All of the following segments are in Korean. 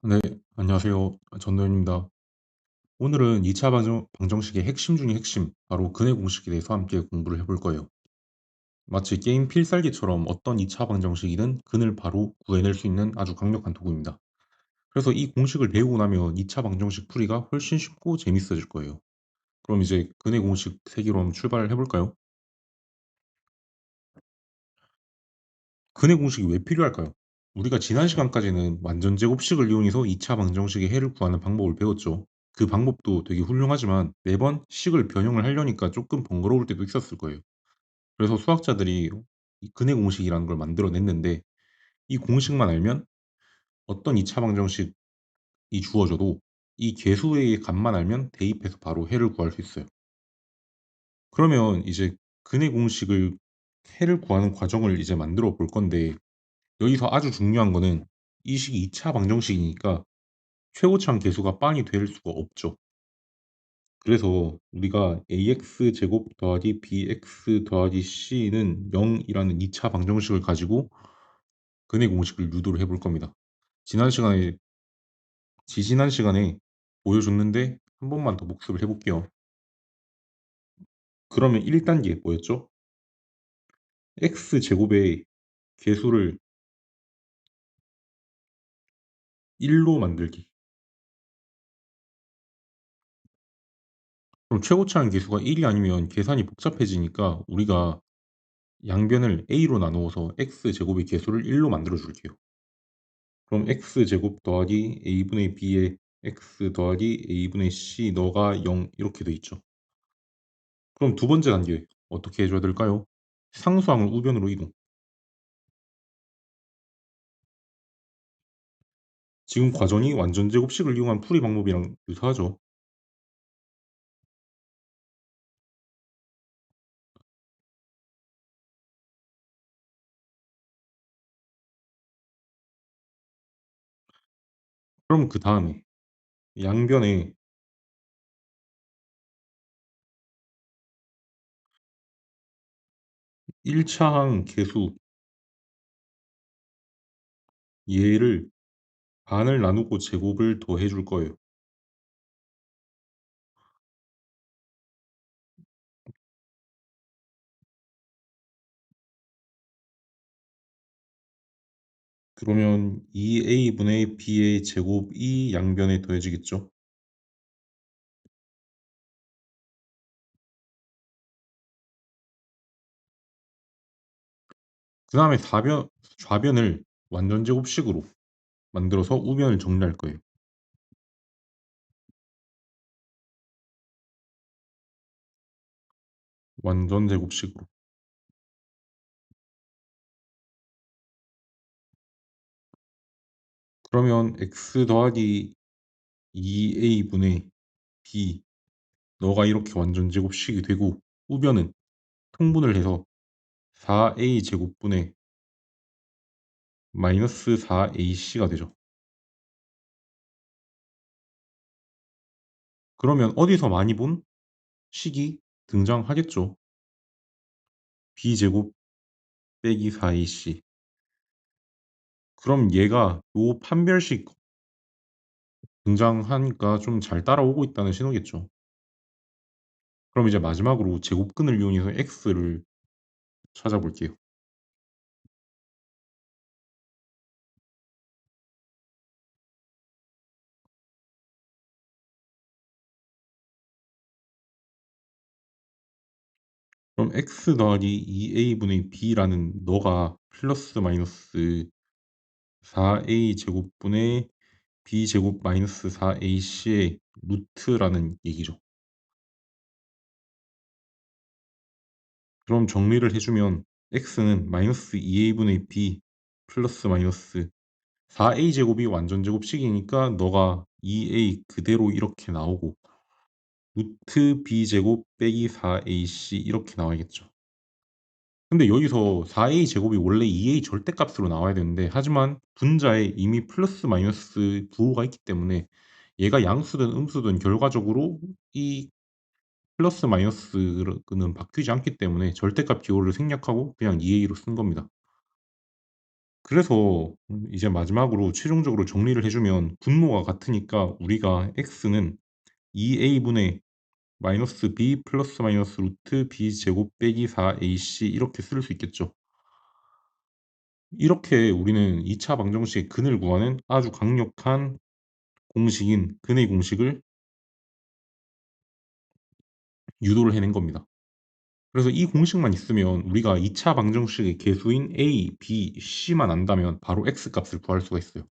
네, 안녕하세요. 전도현입니다. 오늘은 2차 방정식의 핵심 중의 핵심, 바로 근해 공식에 대해서 함께 공부를 해볼 거예요. 마치 게임 필살기처럼 어떤 2차 방정식이든 근을 바로 구해낼 수 있는 아주 강력한 도구입니다. 그래서 이 공식을 배우고 나면 2차 방정식 풀이가 훨씬 쉽고 재밌어질 거예요. 그럼 이제 근해 공식 세계로 한번 출발을 해볼까요? 근해 공식이 왜 필요할까요? 우리가 지난 시간까지는 완전 제곱식을 이용해서 2차 방정식의 해를 구하는 방법을 배웠죠. 그 방법도 되게 훌륭하지만 매번 식을 변형을 하려니까 조금 번거로울 때도 있었을 거예요. 그래서 수학자들이 이 근해 공식이라는 걸 만들어냈는데, 이 공식만 알면 어떤 2차 방정식이 주어져도 이 계수의 값만 알면 대입해서 바로 해를 구할 수 있어요. 그러면 이제 근해 공식을 해를 구하는 과정을 이제 만들어 볼 건데, 여기서 아주 중요한 거는 이 식이 2차 방정식이니까 최고차항 계수가 빵이 될 수가 없죠. 그래서 우리가 ax 제곱 더하기 bx 더하기 c는 0이라는 2차 방정식을 가지고 근해 공식을 유도를 해볼 겁니다. 지난 시간에 지지난 시간에 보여줬는데 한 번만 더 복습을 해볼게요. 그러면 1단계 뭐였죠? x 제곱의 계수를 1로 만들기. 그럼 최고차항 계수가 1이 아니면 계산이 복잡해지니까 우리가 양변을 a로 나누어서 x제곱의 계수를 1로 만들어 줄게요. 그럼 x제곱 더하기 a분의 b에 x 더하기 a분의 c 너가 0 이렇게 돼 있죠. 그럼 두 번째 단계 어떻게 해줘야 될까요? 상수항을 우변으로 이동. 지금 과정이 완전 제곱식을 이용한 풀이 방법이랑 유사하죠. 그럼 그 다음에 양변에 1차항 계수 얘를 반을 나누고 제곱을 더해 줄 거예요. 그러면 2a분의 b의 제곱이 양변에 더해지겠죠. 그 다음에 좌변을 완전 제곱식으로 만들어서 우변을 정리할 거예요. 완전 제곱식으로. 그러면 x 더하기 2a분의 b 너가 이렇게 완전 제곱식이 되고, 우변은 통분을 해서 4a 제곱분의 마이너스 4ac가 되죠. 그러면 어디서 많이 본 식이 등장하겠죠. b제곱 빼기 4ac. 그럼 얘가 요 판별식 등장하니까 좀 잘 따라오고 있다는 신호겠죠. 그럼 이제 마지막으로 제곱근을 이용해서 x를 찾아볼게요. 그럼 x 더하기 2a분의 b라는 너가 플러스 마이너스 4a 제곱분의 b 제곱 마이너스 4ac의 루트라는 얘기죠. 그럼 정리를 해주면 x는 마이너스 2a분의 b 플러스 마이너스 4a 제곱이 완전 제곱식이니까 너가 2a 그대로 이렇게 나오고, 루트 b 제곱 빼기 4ac 이렇게 나와야겠죠. 근데 여기서 4a 제곱이 원래 2a 절대값으로 나와야 되는데, 하지만 분자에 이미 플러스 마이너스 부호가 있기 때문에 얘가 양수든 음수든 결과적으로 이 플러스 마이너스는 바뀌지 않기 때문에 절대값 기호를 생략하고 그냥 2a로 쓴 겁니다. 그래서 이제 마지막으로 최종적으로 정리를 해주면 분모가 같으니까 우리가 x는 2a분의 마이너스 b 플러스 마이너스 루트 b 제곱 빼기 4ac 이렇게 쓸 수 있겠죠. 이렇게 우리는 2차 방정식의 근을 구하는 아주 강력한 공식인 근의 공식을 유도를 해낸 겁니다. 그래서 이 공식만 있으면 우리가 2차 방정식의 계수인 a, b, c만 안다면 바로 x 값을 구할 수가 있어요.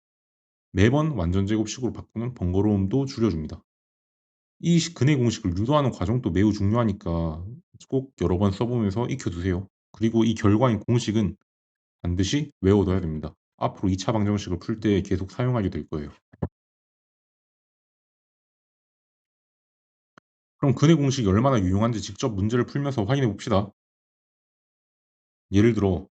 매번 완전제곱식으로 바꾸는 번거로움도 줄여줍니다. 이 근의 공식을 유도하는 과정도 매우 중요하니까 꼭 여러 번 써보면서 익혀두세요. 그리고 이 결과인 공식은 반드시 외워둬야 됩니다. 앞으로 2차 방정식을 풀 때 계속 사용하게 될 거예요. 그럼 근의 공식이 얼마나 유용한지 직접 문제를 풀면서 확인해 봅시다. 예를 들어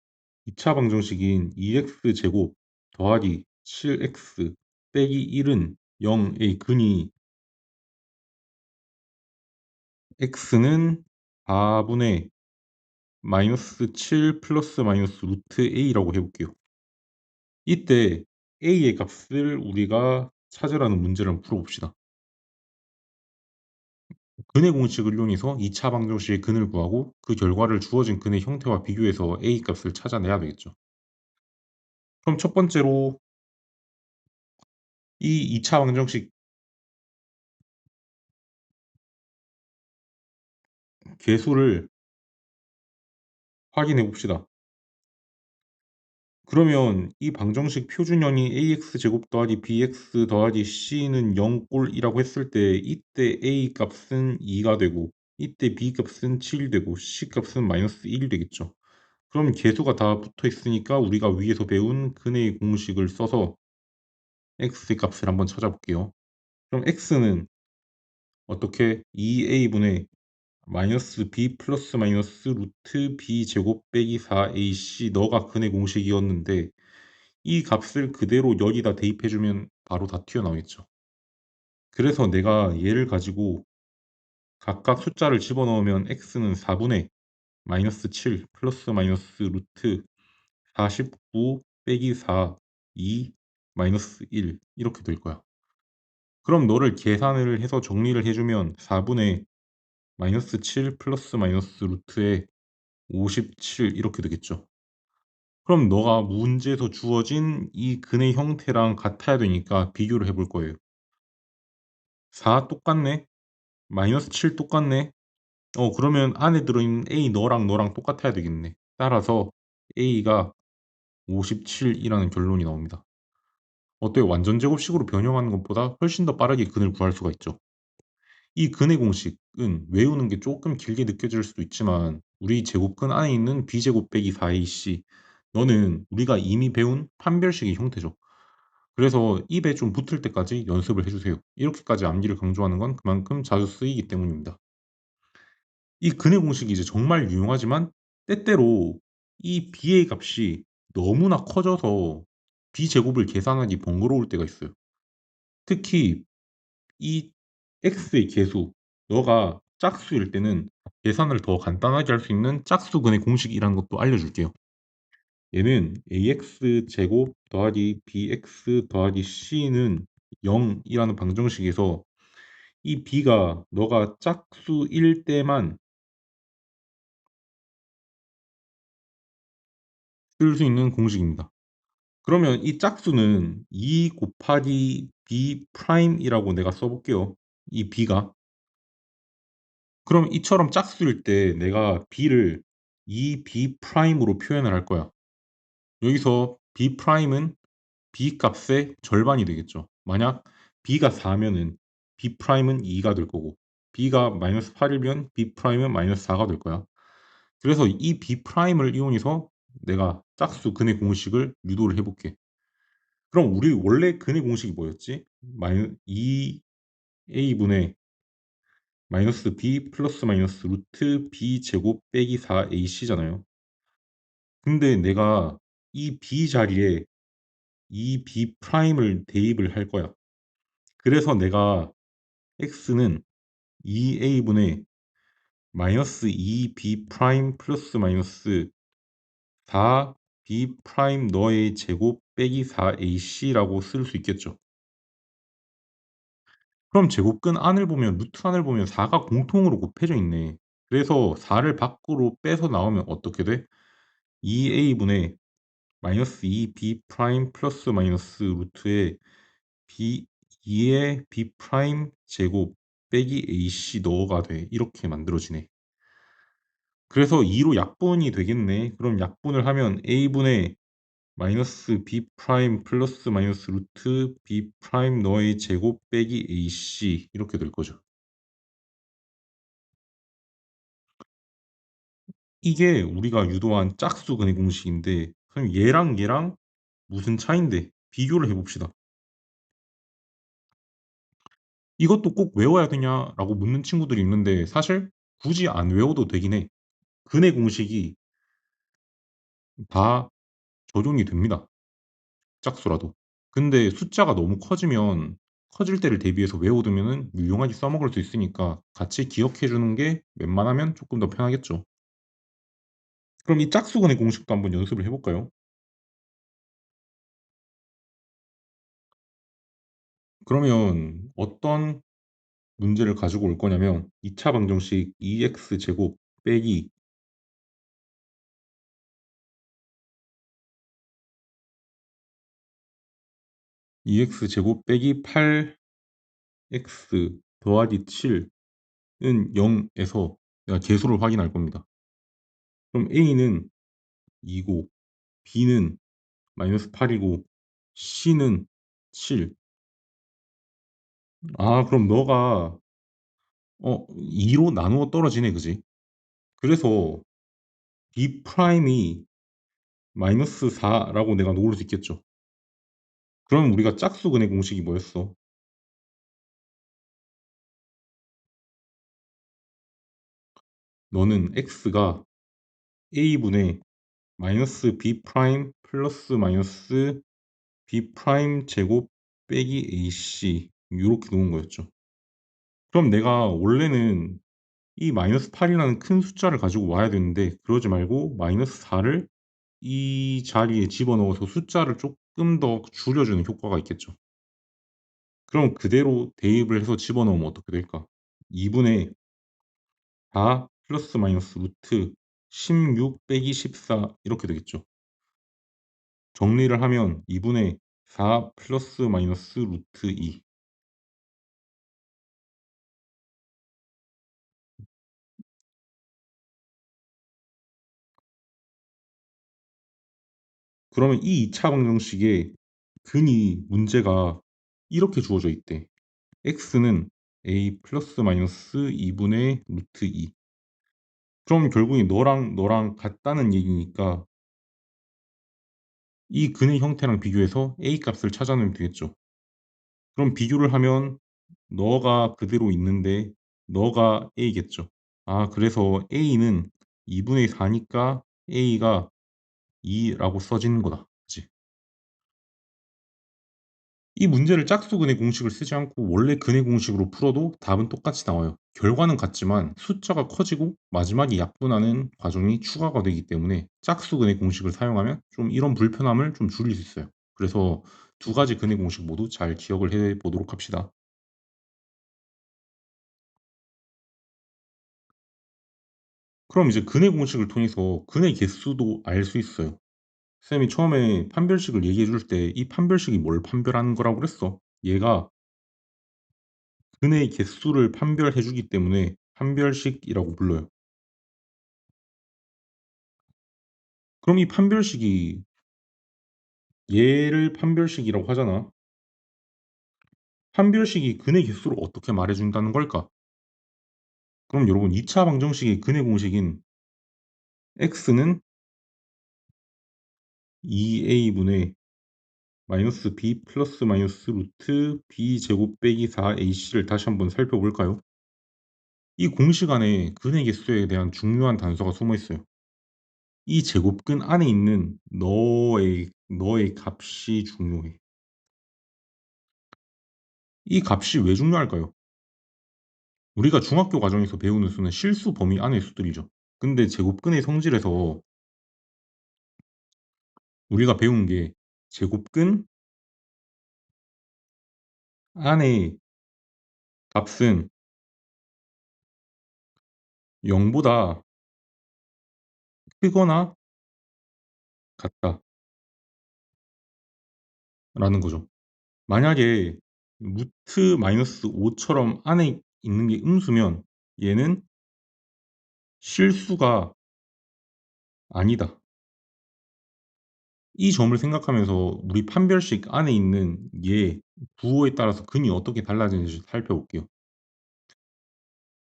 2차 방정식인 2x제곱 더하기 7x 빼기 1은 0의 근이 x는 4분의 마이너스 7 플러스 마이너스 루트 a라고 해볼게요. 이때 a의 값을 우리가 찾으라는 문제를 한번 풀어봅시다. 근의 공식을 이용해서 2차 방정식의 근을 구하고 그 결과를 주어진 근의 형태와 비교해서 a 값을 찾아내야 되겠죠. 그럼 첫 번째로 이 2차 방정식 계수를 확인해 봅시다. 그러면 이 방정식 표준형이 ax제곱 더하기 bx 더하기 c는 0꼴이라고 했을 때 이때 a 값은 2가 되고 이때 b 값은 7이 되고 c 값은 마이너스 1이 되겠죠. 그럼 계수가 다 붙어 있으니까 우리가 위에서 배운 근의 공식을 써서 x의 값을 한번 찾아볼게요. 그럼 x는 어떻게 2a분의 마이너스 b 플러스 마이너스 루트 b 제곱 빼기 4ac 너가 근의 공식이었는데 이 값을 그대로 여기다 대입해주면 바로 다 튀어나오겠죠. 그래서 내가 얘를 가지고 각각 숫자를 집어넣으면 x는 4분의 마이너스 7 플러스 마이너스 루트 49 빼기 4 2 마이너스 1 이렇게 될 거야. 그럼 너를 계산을 해서 정리를 해주면 4분의 마이너스 7 플러스 마이너스 루트에 57 이렇게 되겠죠. 그럼 너가 문제에서 주어진 이 근의 형태랑 같아야 되니까 비교를 해볼 거예요. 4 똑같네? 마이너스 7 똑같네? 그러면 안에 들어있는 A 너랑 똑같아야 되겠네. 따라서 A가 57이라는 결론이 나옵니다. 어때요? 완전 제곱식으로 변형하는 것보다 훨씬 더 빠르게 근을 구할 수가 있죠. 이 근의 공식은 외우는 게 조금 길게 느껴질 수도 있지만 우리 제곱근 안에 있는 b제곱 빼기 4ac 너는 우리가 이미 배운 판별식의 형태죠. 그래서 입에 좀 붙을 때까지 연습을 해주세요. 이렇게까지 암기를 강조하는 건 그만큼 자주 쓰이기 때문입니다. 이 근의 공식이 이제 정말 유용하지만 때때로 이 b의 값이 너무나 커져서 b제곱을 계산하기 번거로울 때가 있어요. 특히 이 x의 계수, 너가 짝수일 때는 계산을 더 간단하게 할 수 있는 짝수근의 공식이라는 것도 알려줄게요. 얘는 ax 제곱 더하기 bx 더하기 c는 0이라는 방정식에서 이 b가 너가 짝수일 때만 쓸 수 있는 공식입니다. 그러면 이 짝수는 2 곱하기 b 프라임이라고 내가 써볼게요. 이 b가. 그럼 이처럼 짝수일 때 내가 b를 2b 프라임으로 표현을 할 거야. 여기서 b 프라임은 b 값의 절반이 되겠죠. 만약 b가 4면은 b 프라임은 2가 될 거고 b가 마이너스 8이면 b 프라임은 마이너스 4가 될 거야. 그래서 이 b 프라임을 이용해서 내가 짝수 근의 공식을 유도를 해볼게. 그럼 우리 원래 근의 공식이 뭐였지? 2a분의 마이너스 b 플러스 마이너스 루트 b 제곱 빼기 4ac잖아요. 근데 내가 이 b 자리에 이 b 프라임을 대입을 할 거야. 그래서 내가 x는 2a분의 마이너스 2b 프라임 플러스 마이너스 4b B 프라임 너의 제곱 빼기 4AC라고 쓸 수 있겠죠. 그럼 제곱근 안을 보면 루트 안을 보면 4가 공통으로 곱해져 있네. 그래서 4를 밖으로 빼서 나오면 어떻게 돼? 2A분의 마이너스 2B 프라임 플러스 마이너스 루트에 B 2의 B 프라임 제곱 빼기 AC 너가 돼. 이렇게 만들어지네. 그래서 2로 약분이 되겠네. 그럼 약분을 하면 A분의 마이너스 B 프라임 플러스 마이너스 루트 B 프라임 너의 제곱 빼기 AC 이렇게 될 거죠. 이게 우리가 유도한 짝수근의 공식인데 그럼 얘랑 무슨 차인데 비교를 해봅시다. 이것도 꼭 외워야 되냐라고 묻는 친구들이 있는데 사실 굳이 안 외워도 되긴 해. 근의 공식이 다 적용이 됩니다. 짝수라도. 근데 숫자가 너무 커지면 커질 때를 대비해서 외워두면은 유용하게 써먹을 수 있으니까 같이 기억해 주는 게 웬만하면 조금 더 편하겠죠. 그럼 이 짝수근의 공식도 한번 연습을 해볼까요? 그러면 어떤 문제를 가지고 올 거냐면 2차 방정식 2x 제곱 빼기 2x 제곱 빼기 8x 더하기 7은 0에서 내가 계수를 확인할 겁니다. 그럼 a는 2고 b는 마이너스 8이고 c는 7. 아, 그럼 너가 2로 나누어 떨어지네, 그지? 그래서 b 프라임이 마이너스 4라고 내가 놓을 수 있겠죠. 그럼 우리가 짝수근의 공식이 뭐였어? 너는 x가 a분의 마이너스 b 프라임 플러스 마이너스 b 프라임 제곱 빼기 ac 이렇게 놓은 거였죠. 그럼 내가 원래는 이 마이너스 8이라는 큰 숫자를 가지고 와야 되는데 그러지 말고 마이너스 4를 이 자리에 집어넣어서 숫자를 조금 더 줄여주는 효과가 있겠죠. 그럼 그대로 대입을 해서 집어넣으면 어떻게 될까? 2분의 4 플러스 마이너스 루트 16 빼기 14 이렇게 되겠죠. 정리를 하면 2분의 4 플러스 마이너스 루트 2. 그러면 이 2차 방정식의 근이 문제가 이렇게 주어져 있대. x는 a 플러스 마이너스 2분의 루트 2. 그럼 결국에 너랑 같다는 얘기니까 이 근의 형태랑 비교해서 a 값을 찾아내면 되겠죠. 그럼 비교를 하면 너가 그대로 있는데 너가 a겠죠. 아, 그래서 a는 2분의 4니까 a가 2라고 써지는 거다. 그치? 이 문제를 짝수근의 공식을 쓰지 않고 원래 근의 공식으로 풀어도 답은 똑같이 나와요. 결과는 같지만 숫자가 커지고 마지막에 약분하는 과정이 추가가 되기 때문에 짝수근의 공식을 사용하면 좀 이런 불편함을 좀 줄일 수 있어요. 그래서 두 가지 근의 공식 모두 잘 기억을 해 보도록 합시다. 그럼 이제 근의 공식을 통해서 근의 개수도 알 수 있어요. 쌤이 처음에 판별식을 얘기해 줄 때 이 판별식이 뭘 판별하는 거라고 그랬어? 얘가 근의 개수를 판별해 주기 때문에 판별식이라고 불러요. 그럼 이 판별식이 얘를 판별식이라고 하잖아. 판별식이 근의 개수를 어떻게 말해준다는 걸까? 그럼 여러분 2차 방정식의 근의 공식인 x는 2a분의 마이너스 b 플러스 마이너스 루트 b 제곱 빼기 4ac를 다시 한번 살펴볼까요? 이 공식 안에 근의 개수에 대한 중요한 단서가 숨어 있어요. 이 제곱근 안에 있는 너의 값이 중요해. 이 값이 왜 중요할까요? 우리가 중학교 과정에서 배우는 수는 실수 범위 안의 수들이죠. 근데 제곱근의 성질에서 우리가 배운 게 제곱근 안의 값은 0보다 크거나 같다라는 거죠. 만약에 루트 마이너스 5처럼 안에 있는 게 음수면 얘는 실수가 아니다. 이 점을 생각하면서 우리 판별식 안에 있는 얘 부호에 따라서 근이 어떻게 달라지는지 살펴볼게요.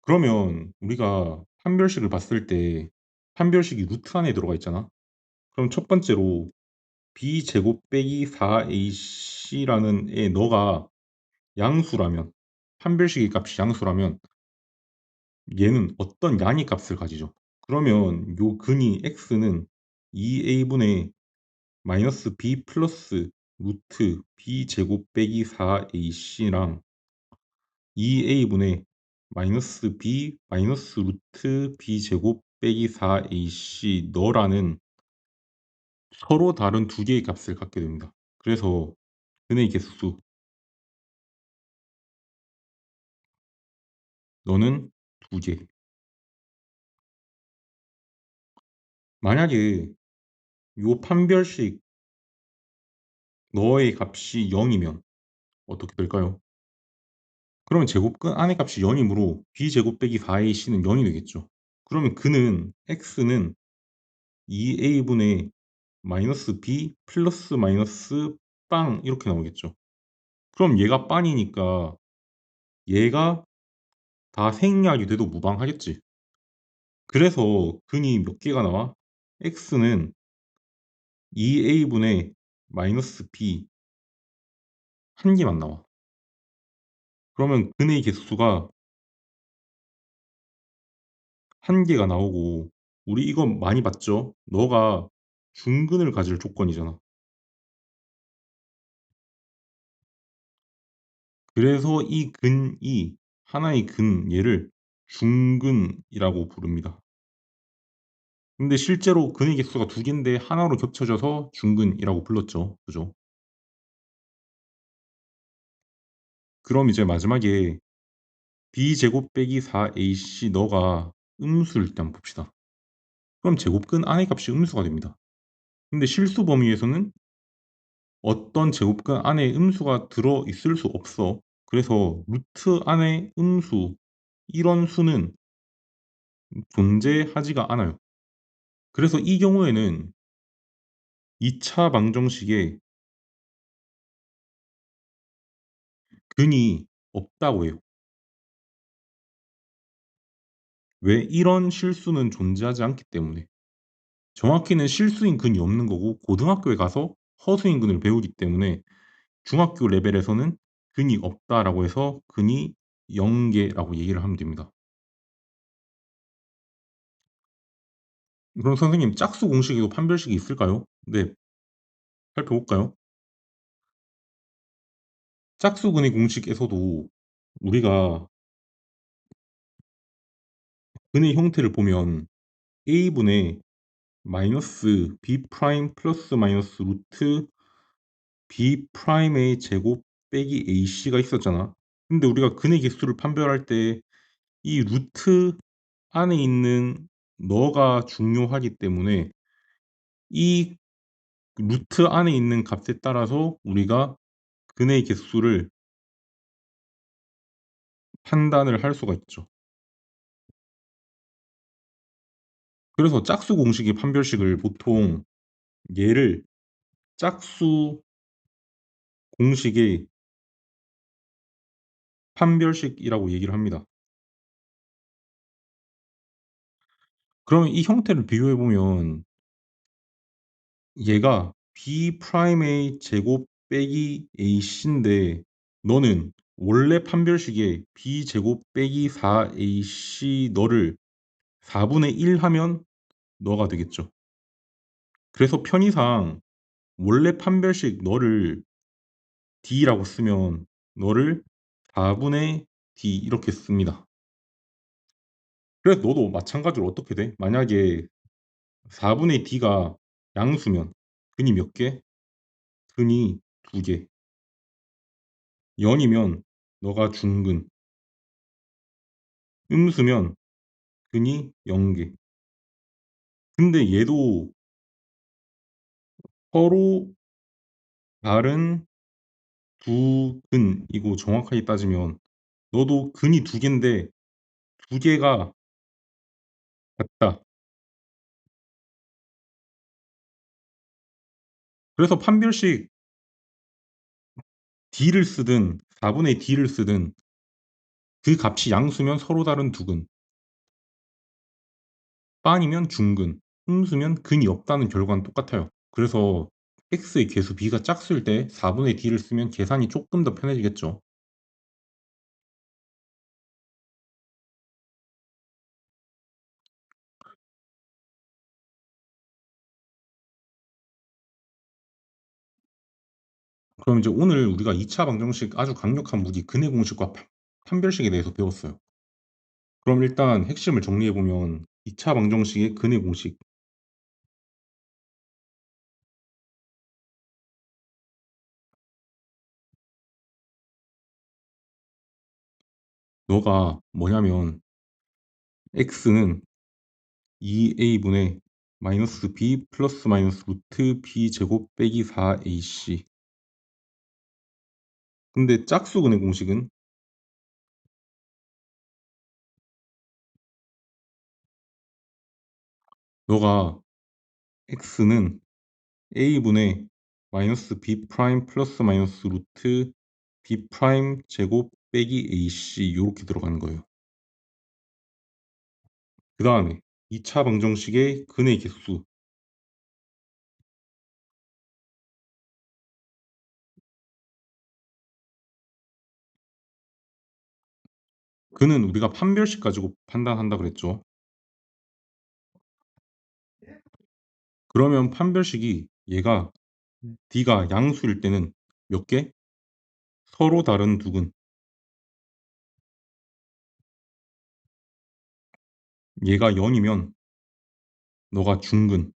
그러면 우리가 판별식을 봤을 때 판별식이 루트 안에 들어가 있잖아. 그럼 첫 번째로 b제곱 빼기 4ac라는 애 너가 양수라면, 판별식의 값이 양수라면 얘는 어떤 양의 값을 가지죠. 그러면 요 근이 x는 2a분의 마이너스 b 플러스 루트 b제곱 빼기 4ac랑 2a분의 마이너스 b 마이너스 루트 b제곱 빼기 4ac 너라는 서로 다른 두 개의 값을 갖게 됩니다. 그래서 근의 개수 너는 두 개. 만약에 요 판별식 너의 값이 0이면 어떻게 될까요? 그러면 제곱근 안의 값이 0이므로 b제곱 빼기 4ac는 0이 되겠죠. 그러면 그는 x는 2a분의 마이너스 b 플러스 마이너스 빵 이렇게 나오겠죠. 그럼 얘가 빵이니까 얘가 다 생략이 돼도 무방하겠지. 그래서 근이 몇 개가 나와? x는 2a분의 마이너스 b 한 개만 나와. 그러면 근의 개수가 한 개가 나오고 우리 이거 많이 봤죠? 너가 중근을 가질 조건이잖아. 그래서 이 근이 하나의 근 얘를 중근이라고 부릅니다. 근데 실제로 근의 개수가 두 개인데 하나로 겹쳐져서 중근이라고 불렀죠. 그죠? 그럼 이제 마지막에 b제곱 빼기 4ac 너가 음수일 때 한번 봅시다. 그럼 제곱근 안의 값이 음수가 됩니다. 근데 실수 범위에서는 어떤 제곱근 안에 음수가 들어 있을 수 없어. 그래서 루트 안에 음수 이런 수는 존재하지가 않아요. 그래서 이 경우에는 2차 방정식에 근이 없다고 해요. 왜? 이런 실수는 존재하지 않기 때문에. 정확히는 실수인 근이 없는 거고 고등학교에 가서 허수인 근을 배우기 때문에 중학교 레벨에서는 근이 없다라고 해서 근이 0개라고 얘기를 하면 됩니다. 그럼 선생님 짝수 공식에도 판별식이 있을까요? 네, 살펴볼까요? 짝수근의 공식에서도 우리가 근의 형태를 보면 a분의 마이너스 b 프라임 플러스 마이너스 루트 b 프라임의 제곱 빼기 ac가 있었잖아. 근데 우리가 근의 개수를 판별할 때 이 루트 안에 있는 너가 중요하기 때문에 이 루트 안에 있는 값에 따라서 우리가 근의 개수를 판단을 할 수가 있죠. 그래서 짝수 공식의 판별식을 보통 얘를 짝수 공식의 판별식이라고 얘기를 합니다. 그러면 이 형태를 비교해 보면 얘가 b 프라임의 제곱 빼기 ac인데 너는 원래 판별식에 b 제곱 빼기 4ac 너를 4분의 1 하면 너가 되겠죠. 그래서 편의상 원래 판별식 너를 d라고 쓰면 너를 4분의 d 이렇게 씁니다. 그래서 너도 마찬가지로 어떻게 돼? 만약에 4분의 d가 양수면 근이 몇 개? 근이 2개. 0이면 너가 중근. 음수면 근이 0개. 근데 얘도 서로 다른 두 근이고 정확하게 따지면 너도 근이 2개인데 2개가 같다. 그래서 판별식 D를 쓰든 4분의 D를 쓰든 그 값이 양수면 서로 다른 두 근, 빤이면 중근, 음수면 근이 없다는 결과는 똑같아요. 그래서 x의 개수 b가 짝수일 때 4분의 d를 쓰면 계산이 조금 더 편해지겠죠. 그럼 이제 오늘 우리가 2차 방정식 아주 강력한 무기 근의 공식과 판별식에 대해서 배웠어요. 그럼 일단 핵심을 정리해보면 2차 방정식의 근의 공식, 너가 뭐냐면 x는 2a분의 마이너스 b 플러스 마이너스 루트 b 제곱 빼기 4ac. 근데 짝수근의 공식은 너가 x는 a분의 마이너스 b 프라임 플러스 마이너스 루트 b 프라임 제곱 빼기 ac 이렇게 들어가는 거예요. 그 다음에 2차 방정식의 근의 개수. 근은 우리가 판별식 가지고 판단한다 그랬죠. 그러면 판별식이 얘가 d가 양수일 때는 몇 개? 서로 다른 두 근. 얘가 0이면 너가 중근,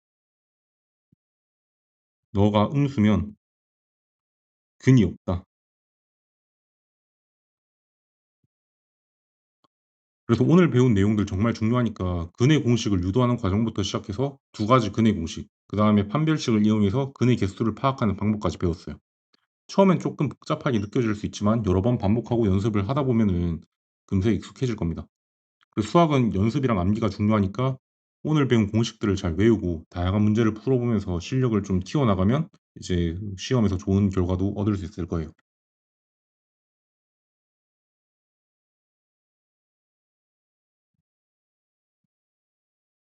너가 음수면 근이 없다. 그래서 오늘 배운 내용들 정말 중요하니까 근의 공식을 유도하는 과정부터 시작해서 2가지 근의 공식, 그 다음에 판별식을 이용해서 근의 개수를 파악하는 방법까지 배웠어요. 처음엔 조금 복잡하게 느껴질 수 있지만 여러 번 반복하고 연습을 하다 보면은 금세 익숙해질 겁니다. 그리고 수학은 연습이랑 암기가 중요하니까 오늘 배운 공식들을 잘 외우고 다양한 문제를 풀어보면서 실력을 좀 키워나가면 이제 시험에서 좋은 결과도 얻을 수 있을 거예요.